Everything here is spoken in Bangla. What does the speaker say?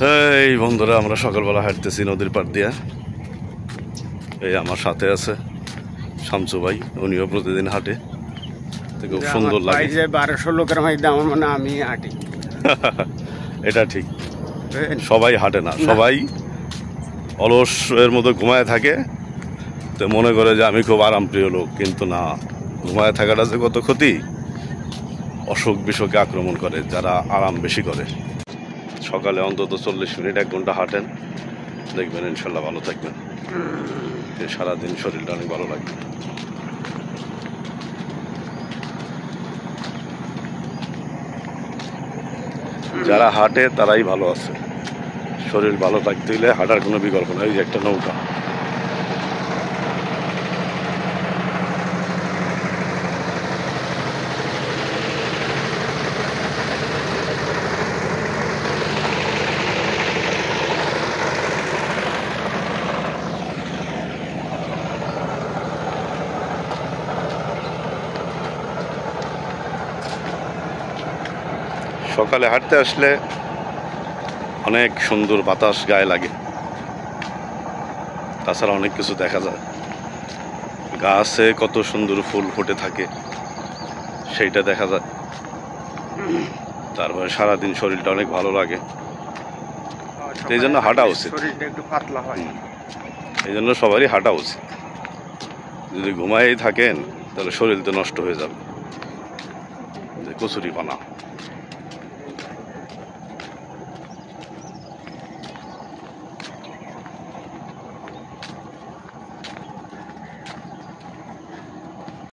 এই বন্ধুরা, আমরা সকালবেলা হাঁটতেছি নদীর পাড় দিয়ে। এই আমার সাথে আছে শামসু ভাই, উনিও প্রতিদিন হাঁটে, খুব সুন্দর লাগে। 1200 লোকের মধ্যে আমার মনে আমি হাঁটি। এটা ঠিক, সবাই হাঁটে না, সবাই অলস এর মতো ঘুমায় থাকে, তো মনে করে যে আমি খুব আরামপ্রিয় লোক, কিন্তু না, ঘুমায় থাকাটা যে কত ক্ষতি, অসুখ বিসুখে আক্রমণ করে যারা আরাম বেশি করে। সকালে অন্তত 40 মিনিট 1 ঘন্টা হাঁটেন, দেখবেন ইনশাল্লাহ ভালো থাকবেন, সারাদিন শরীরটা অনেক ভালো লাগবে। যারা হাঁটে তারাই ভালো আছে, শরীর ভালো থাকতে হলে হাঁটার কোনো বিকল্প নেই। ওই যে একটা নৌকা, সকালে হাঁটতে আসলে অনেক সুন্দর বাতাস গায়ে লাগে, তাছাড়া অনেক কিছু দেখা যায়। গাছে কত সুন্দর ফুল ফুটে থাকে সেইটা দেখা যায়। তারপরে সারাদিন শরীরটা অনেক ভালো লাগে, এই জন্য হাঁটা উচিত। এই জন্য সবারই হাঁটা উচিত। যদি ঘুমাই থাকেন তাহলে শরীর তো নষ্ট হয়ে যাবে, কচুরি পানা।